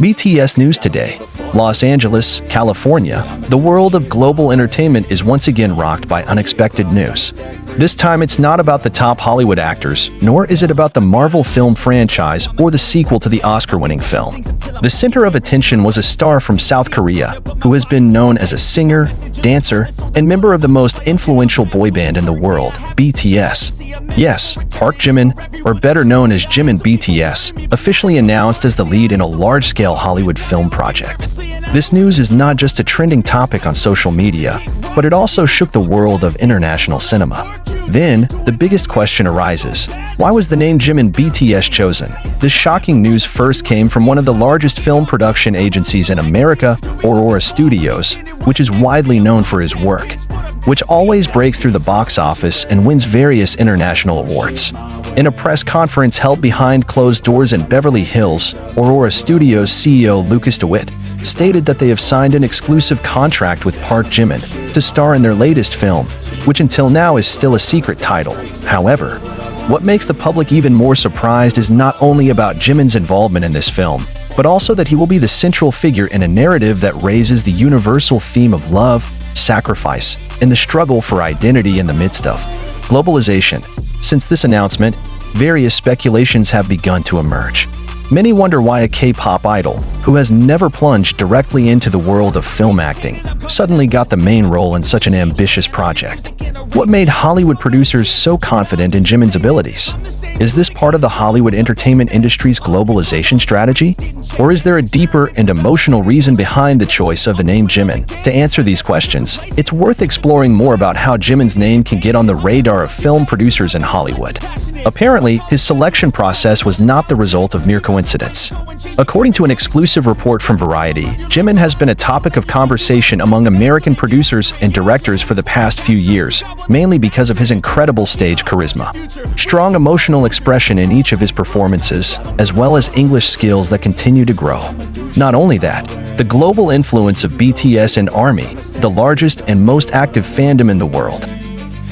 BTS News Today. Los Angeles, California. The world of global entertainment is once again rocked by unexpected news. This time it's not about the top Hollywood actors, nor is it about the Marvel film franchise or the sequel to the Oscar-winning film. The center of attention was a star from South Korea, who has been known as a singer, dancer, and member of the most influential boy band in the world, BTS. Yes, Park Jimin, or better known as Jimin BTS, officially announced as the lead in a large-scale Hollywood film project. This news is not just a trending topic on social media, but it also shook the world of international cinema. Then, the biggest question arises: why was the name Jimin BTS chosen? This shocking news first came from one of the largest film production agencies in America, Aurora Studios, which is widely known for his work, which always breaks through the box office and wins various international awards. In a press conference held behind closed doors in Beverly Hills, Aurora Studios CEO Lucas DeWitt stated that they have signed an exclusive contract with Park Jimin to star in their latest film, which until now is still a secret title. However, what makes the public even more surprised is not only about Jimin's involvement in this film, but also that he will be the central figure in a narrative that raises the universal theme of love, sacrifice, and the struggle for identity in the midst of globalization. Since this announcement, various speculations have begun to emerge. Many wonder why a K-pop idol, who has never plunged directly into the world of film acting, suddenly got the main role in such an ambitious project. What made Hollywood producers so confident in Jimin's abilities? Is this part of the Hollywood entertainment industry's globalization strategy? Or is there a deeper and emotional reason behind the choice of the name Jimin? To answer these questions, it's worth exploring more about how Jimin's name can get on the radar of film producers in Hollywood. Apparently, his selection process was not the result of mere coincidence. According to an exclusive report from Variety, Jimin has been a topic of conversation among American producers and directors for the past few years, mainly because of his incredible stage charisma, strong emotional expression in each of his performances, as well as English skills that continue to grow. Not only that, the global influence of BTS and ARMY, the largest and most active fandom in the world,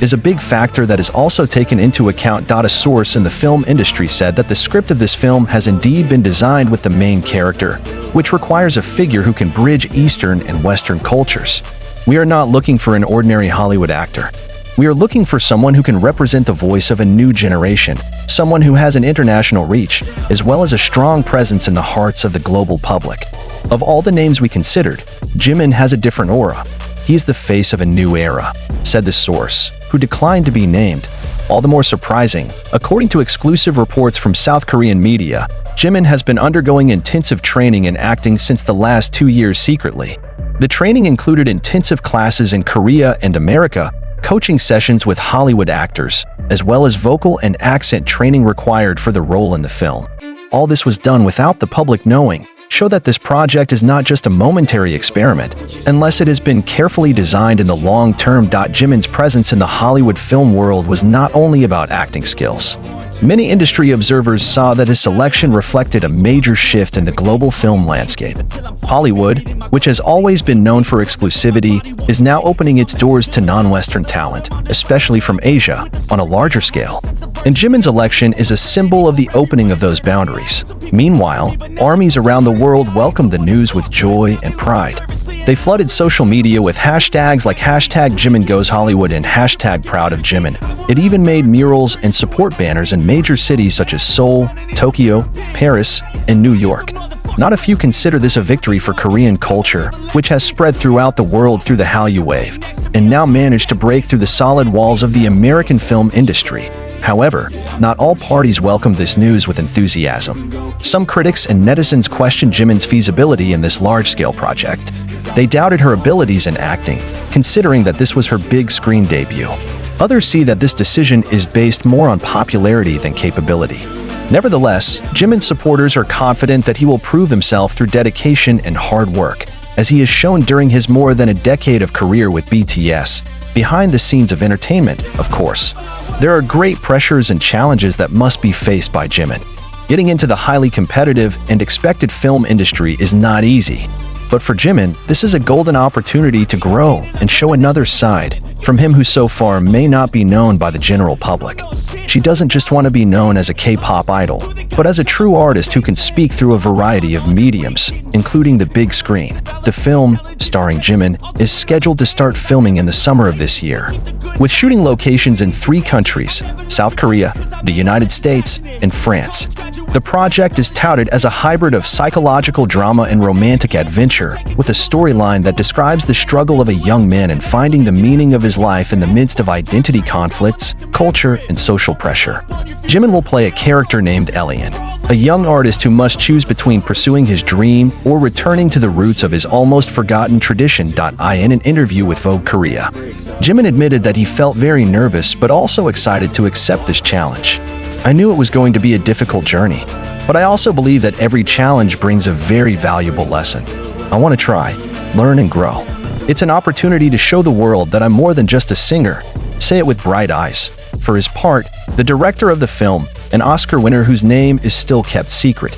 is a big factor that is also taken into account. A source in the film industry said that the script of this film has indeed been designed with the main character, which requires a figure who can bridge Eastern and Western cultures. We are not looking for an ordinary Hollywood actor. We are looking for someone who can represent the voice of a new generation, someone who has an international reach, as well as a strong presence in the hearts of the global public. Of all the names we considered, Jimin has a different aura. He is the face of a new era, said the source, who declined to be named. All the more surprising, according to exclusive reports from South Korean media, Jimin has been undergoing intensive training in acting since the last 2 years secretly. The training included intensive classes in Korea and America, coaching sessions with Hollywood actors, as well as vocal and accent training required for the role in the film. All this was done without the public knowing, show that this project is not just a momentary experiment, unless it has been carefully designed in the long term. Jimin's presence in the Hollywood film world was not only about acting skills. Many industry observers saw that his selection reflected a major shift in the global film landscape. Hollywood, which has always been known for exclusivity, is now opening its doors to non-Western talent, especially from Asia, on a larger scale. And Jimin's election is a symbol of the opening of those boundaries. Meanwhile, armies around the world welcomed the news with joy and pride. They flooded social media with hashtags like #JiminGoesHollywood and #ProudOfJimin. It even made murals and support banners in major cities such as Seoul, Tokyo, Paris, and New York. Not a few consider this a victory for Korean culture, which has spread throughout the world through the Hallyu Wave, and now managed to break through the solid walls of the American film industry. However, not all parties welcomed this news with enthusiasm. Some critics and netizens questioned Jimin's feasibility in this large-scale project. They doubted her abilities in acting, considering that this was her big screen debut. Others see that this decision is based more on popularity than capability. Nevertheless, Jimin's supporters are confident that he will prove himself through dedication and hard work, as he has shown during his more than a decade of career with BTS. Behind the scenes of entertainment, of course, there are great pressures and challenges that must be faced by Jimin. Getting into the highly competitive and expected film industry is not easy. But for Jimin, this is a golden opportunity to grow and show another side, from him who so far may not be known by the general public. She doesn't just want to be known as a K-pop idol, but as a true artist who can speak through a variety of mediums, including the big screen. The film, starring Jimin, is scheduled to start filming in the summer of this year, with shooting locations in 3 countries: South Korea, the United States, and France. The project is touted as a hybrid of psychological drama and romantic adventure, with a storyline that describes the struggle of a young man in finding the meaning of his life in the midst of identity conflicts, culture, and social pressure. Jimin will play a character named Elian, a young artist who must choose between pursuing his dream or returning to the roots of his almost forgotten tradition. In an interview with Vogue Korea, Jimin admitted that he felt very nervous but also excited to accept this challenge. "I knew it was going to be a difficult journey, but I also believe that every challenge brings a very valuable lesson. I want to try, learn, and grow. It's an opportunity to show the world that I'm more than just a singer. Say it with bright eyes." For his part, the director of the film, an Oscar winner whose name is still kept secret,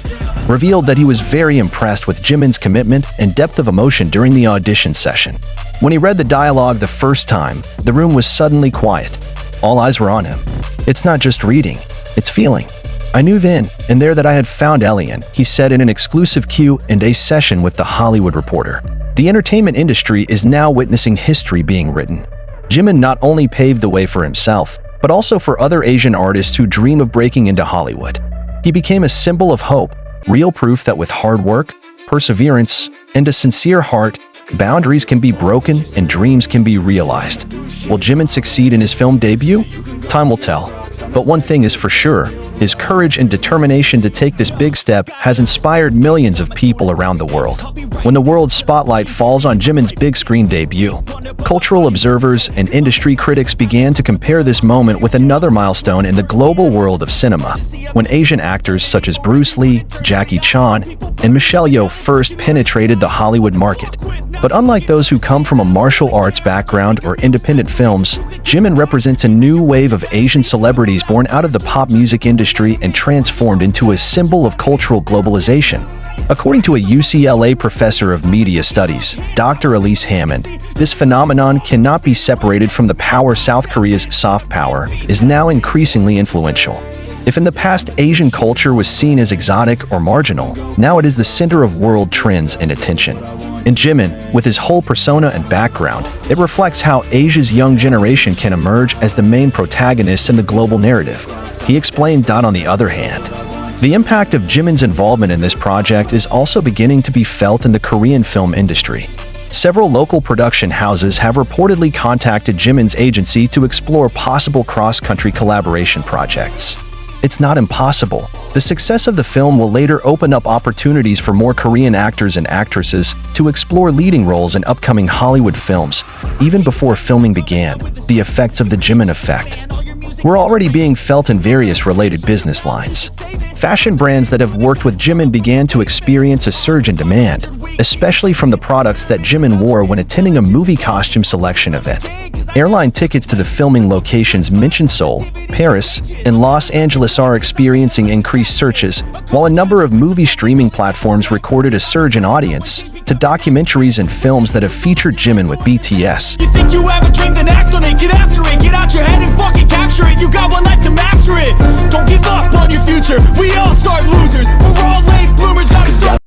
revealed that he was very impressed with Jimin's commitment and depth of emotion during the audition session. When he read the dialogue the first time, the room was suddenly quiet. All eyes were on him. "It's not just reading, it's feeling. I knew then and there that I had found Elian," he said in an exclusive Q&A session with The Hollywood Reporter. The entertainment industry is now witnessing history being written. Jimin not only paved the way for himself, but also for other Asian artists who dream of breaking into Hollywood. He became a symbol of hope, real proof that with hard work, perseverance, and a sincere heart, boundaries can be broken and dreams can be realized. Will Jimin succeed in his film debut? Time will tell. But one thing is for sure, his courage and determination to take this big step has inspired millions of people around the world. When the world's spotlight falls on Jimin's big screen debut, cultural observers and industry critics began to compare this moment with another milestone in the global world of cinema, when Asian actors such as Bruce Lee, Jackie Chan, and Michelle Yeoh first penetrated the Hollywood market. But unlike those who come from a martial arts background or independent films, Jimin represents a new wave of Asian celebrities born out of the pop music industry and transformed into a symbol of cultural globalization. According to a UCLA professor of media studies, Dr. Elise Hammond, this phenomenon cannot be separated from the power South Korea's soft power is now increasingly influential. If in the past Asian culture was seen as exotic or marginal, now it is the center of world trends and attention. In Jimin, with his whole persona and background, it reflects how Asia's young generation can emerge as the main protagonist in the global narrative. He explained. On the other hand, the impact of Jimin's involvement in this project is also beginning to be felt in the Korean film industry. Several local production houses have reportedly contacted Jimin's agency to explore possible cross-country collaboration projects. It's not impossible. The success of the film will later open up opportunities for more Korean actors and actresses to explore leading roles in upcoming Hollywood films, even before filming began. The effects of the Jimin effect were already being felt in various related business lines. Fashion brands that have worked with Jimin began to experience a surge in demand, especially from the products that Jimin wore when attending a movie costume selection event. Airline tickets to the filming locations mentioned Seoul, Paris, and Los Angeles are experiencing increased searches, while a number of movie streaming platforms recorded a surge in audience to documentaries and films that have featured Jimin with BTS. You think you have a dream, then act on it, get after it, get out your head and fucking capture it. You got one life to master it. Don't give up on your future. We all start losers. We're all late bloomers, gotta start